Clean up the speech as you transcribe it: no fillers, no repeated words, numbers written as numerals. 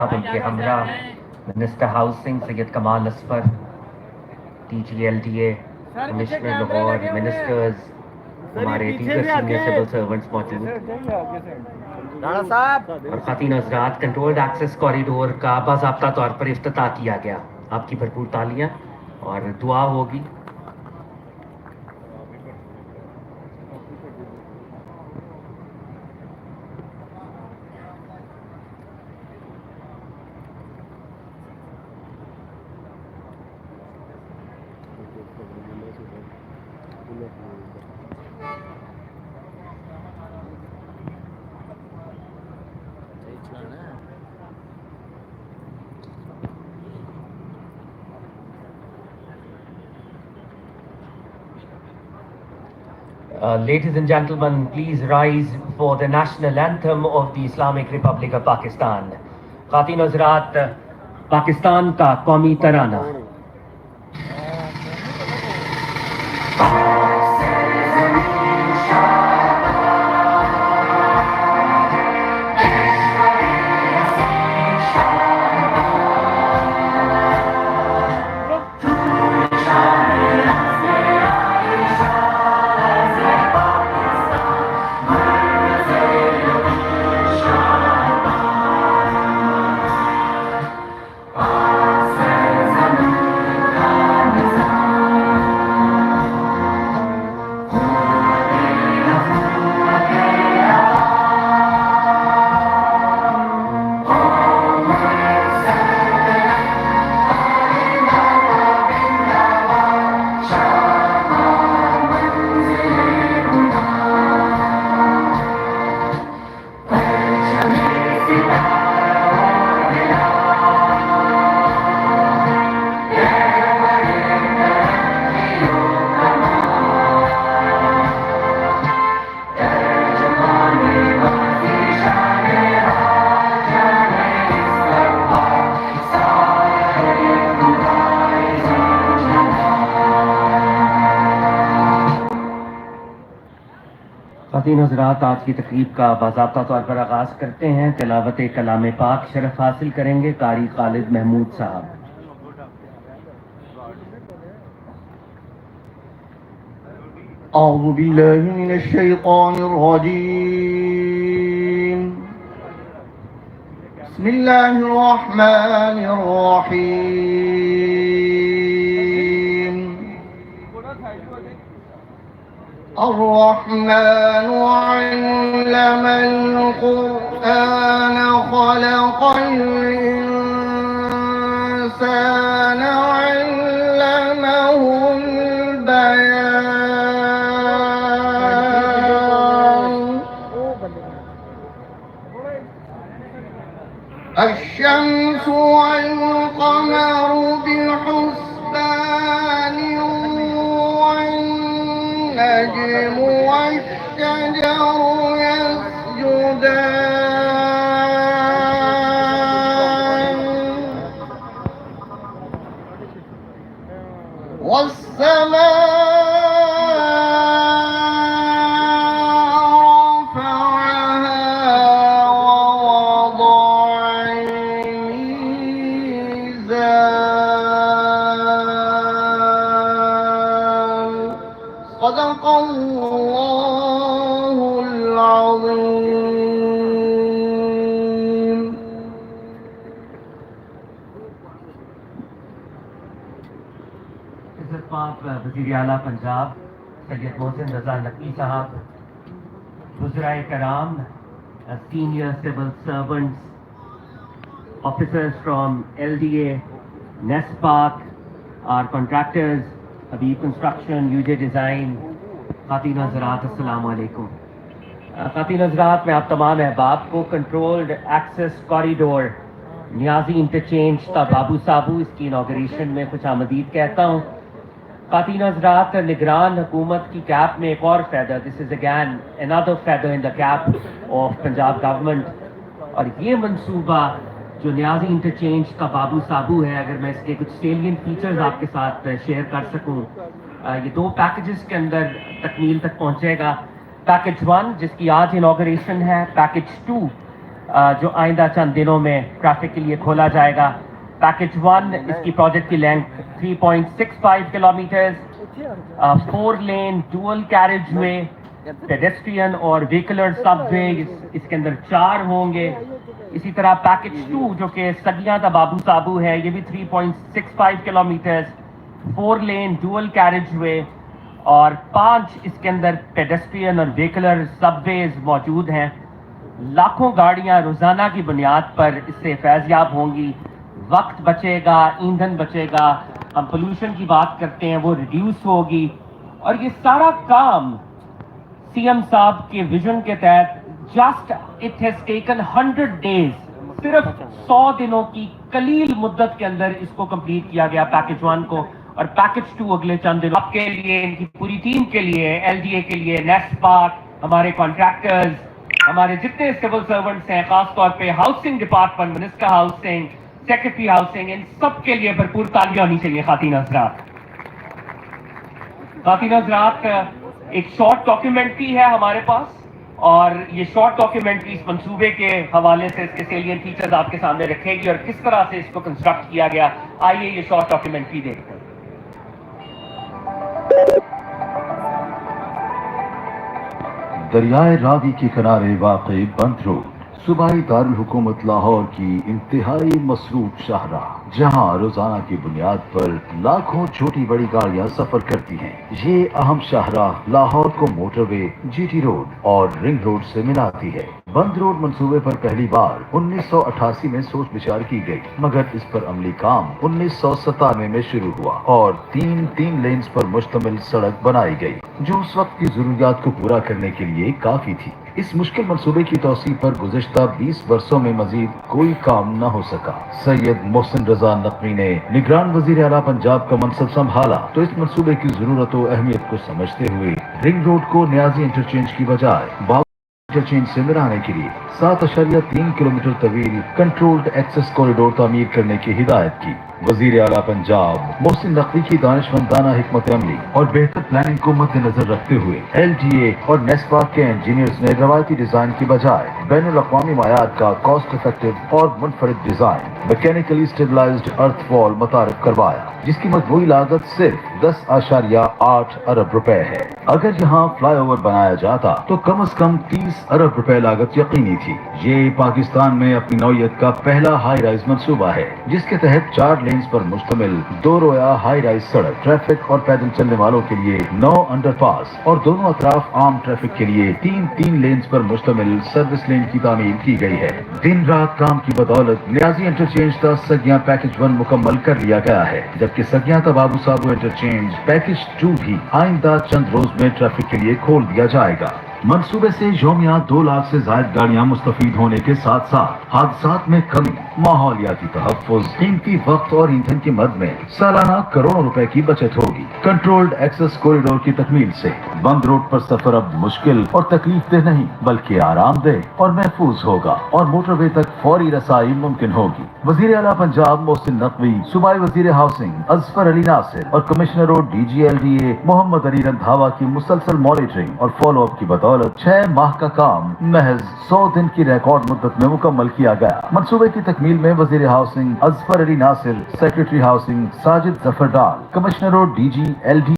ان کے ہمراہ minister housing Syed Kamal Asfar, T G L T A commissioner Lahore, ministers, ہمارے دیگر سینئر سول سرونٹس موجود، اور خواتین حضرات، کنٹرولڈ ایکسس کوریڈور کا باضابطہ طور پر افتتاح کیا گیا. آپ کی بھرپور تالیاں اور دعا ہوگی. Ladies and gentlemen, please rise for the national anthem of the Islamic Republic of Pakistan. خواتین حضرات، پاکستان کا قومی ترانہ. خواتین حضرات، آج کی تقریب کا باضابطہ طور پر آغاز کرتے ہیں. تلاوت کلام پاک شرف حاصل کریں گے قاری خالد محمود صاحب. اعوذ باللہ من الشیطان الرجیم. بسم اللہ الرحمن الرحیم. الرحمن علم القرآن خلق الإنسان علمه البيان. الشمس والقمر بحسبان والنجم والشجر يسجدان والسماء رفعها ووضع الميزان. صدق الله العظيم. عزت پاک وزیر اعلیٰ پنجاب سید محسن رضا نقوی صاحب، وزرائے کرام، senior civil servants, officers from LDA, NESPAC, our contractors, Habib construction, UJ design. خواتین حضرات، السلام علیکم. خواتین حضرات، میں آپ تمام احباب کو کنٹرولڈ ایکسس کوریڈور نیازی انٹرچینج تا بابو سابو اس کی انوگریشن میں خوش آمدید کہتا ہوں. خواتین حضرات، نگران حکومت کی کیپ میں ایک اور feather, this is again another feather in the cap of Punjab government. اور یہ منصوبہ جو نیازی انٹرچینج کا بابو سابو ہے، اگر میں اس کے کچھ سیلین فیچرز آپ کے ساتھ شیئر کر سکوں، یہ 2 پیکیجز کے اندر تکمیل تک پہنچے گا. پیکیج 1 جس کی آج انوگریشن ہے، پیکیج 2 जो आइंदा चंद दिनों में ट्रैफिक के लिए खोला जाएगा। पैकेज 1 इसकी प्रोजेक्ट की लेंथ 3.65 किलोमीटर, 4 लेन डुअल कैरेज वे, पेडेस्ट्रियन और व्हीकलर सबवे इसके अंदर 4 होंगे। इसी तरह पैकेज 2 जो कि सगियां दा बाबू साबू है, ये भी 3.65 किलोमीटर, 4 लेन डुअल कैरेज वे और 5 इसके अंदर पेडेस्ट्रियन और व्हीकलर सबवेज मौजूद हैं। लाखों गाड़ियां रोजाना की बुनियाद पर इससे फैज़याब होंगी, वक्त बचेगा, ईंधन बचेगा, हम पोल्यूशन की बात करते हैं वो रिड्यूस होगी। और ये सारा काम सीएम साहब के विजन के तहत just it has taken 100 days, सिर्फ 100 दिनों की कलील मुद्दत के अंदर इसको कंप्लीट किया गया पैकेज 1 को। और पैकेज 2 अगले चंद दिनों आपके लिए, इनकी पूरी टीम के लिए, एलडीए के लिए, नेस्पाक, हमारे कॉन्ट्रैक्टर्स, हमारे जितने सिविल सर्वेंट्स हैं, खास तौर पे housing department, minister housing, secretary housing, इन सब के लिए भरपूर तालियां होनी चाहिए। खातीन हज़रात, खातीन हज़रात, एक शॉर्ट डॉक्यूमेंट्री है हमारे पास और ये शॉर्ट डॉक्यूमेंट्री इस मंसूबे के हवाले से इसके सेलिएंट फीचर्स आपके सामने रखेगी और किस तरह से इसको कंस्ट्रक्ट किया गया। आइए ये शॉर्ट डॉक्यूमेंट्री देखते हैं। दरियाए रावी के किनारे वाक़ई बंद रोड सूबाई दारुल हुकूमत लाहौर की इंतहाई मसरूफ शाहराह, जहां रोजाना की बुनियाद पर लाखों छोटी बड़ी गाड़ियां सफर करती हैं। ये अहम शाहराह लाहौर को मोटरवे, जीटी रोड और रिंग रोड से मिलाती है। बंद रोड मंसूबे पर पहली बार 1988 में सोच विचार की गई, मगर इस पर अमली काम 1997 में शुरू हुआ और तीन लेन्स पर मुश्तमिल सड़क बनाई गई, जो उस वक्त की जरूरियात को पूरा करने के लिए काफी थी। इस मुश्किल मंसूबे की तौसीफ पर गुज़िश्ता 20 वर्षों में मजीद कोई काम न हो सका। सैयद मोहसिन रजा नकवी ने निगरान वजीर आला पंजाब का मनसब संभाला तो इस मंसूबे की जरूरत और अहमियत को समझते हुए रिंग रोड को न्याजी इंटरचेंज की बजाय इंटरचेंज से मिलाने के लिए 7.3 किलोमीटर तवील कंट्रोल्ड एक्सेस कॉरिडोर तामीर करने की हिदायत की। वजीर आला पंजाब मोहसिन नकवी की दानिशमंदाना हिकमत अमली और बेहतर प्लानिंग को मद्देनजर रखते हुए एलडीए और नेस्पाक के इंजीनियर्स ने रवायती डिजाइन की बजाय बैनुल अक़वामी मयार का कॉस्ट इफेक्टिव और मुनफरिद डिजाइन मैकेनिकली स्टेबलाइज्ड अर्थ वॉल मुतारिफ करवाया, जिसकी मजमूई लागत सिर्फ 10.8 अरब रुपए है। अगर यहाँ फ्लाईओवर बनाया जाता तो कम से कम 30 अरब रुपए लागत यकीनी थी। ये पाकिस्तान में अपनी नौयत का पहला हाई राइज मंसूबा है, जिसके तहत 4 लेन्स पर मुश्तमिल 2 रोया हाई राइज सड़क, ट्रैफिक और पैदल चलने वालों के लिए 9 अंडरपास और दोनों अतराफ आम ट्रैफिक के लिए 3 लेन्स पर मुश्तमिल सर्विस लेन की तामीर की गई है। दिन रात काम की बदौलत न्याजी इंटरचेंज का सगियां पैकेज 1 मुकम्मल कर लिया गया है, जबकि सगियां का बाबू साबू इंटरचेंज पैकेज 2 भी आइंदा चंद रोज में ट्रैफिक के लिए खोल दिया जाएगा। मंसूबे से यौमिया 2 लाख से ज्यादा गाड़ियां मुस्तफीद होने के साथ साथ हादसात में कमी, माहौलियाती तहफ़्फ़ुज़, कीमती वक्त और ईंधन की मद में सालाना करोड़ों रुपए की बचत होगी। कंट्रोल्ड एक्सेस कॉरिडोर की तकमील से बंद रोड पर सफर अब मुश्किल और तकलीफदेह नहीं बल्कि आरामदेह और महफूज होगा और मोटरवे तक फौरी रसाई मुमकिन होगी। वजीर आला पंजाब मोहसिन नकवी, सूबाई वजीर हाउसिंग अजफर अली नासिर और कमिश्नरों DGLDA मोहम्मद अली रंधावा की मुसलसल मॉनिटरिंग और फॉलो अप की बदौलत 6 माह का काम महज 100 दिन की रिकॉर्ड मुद्दत में मुकम्मल किया गया। मंसूबे की तकमील में वजीर housing Azfar Ali Nasir, secretary housing Sajid Zafar Dal, कमिश्नरों DGLDA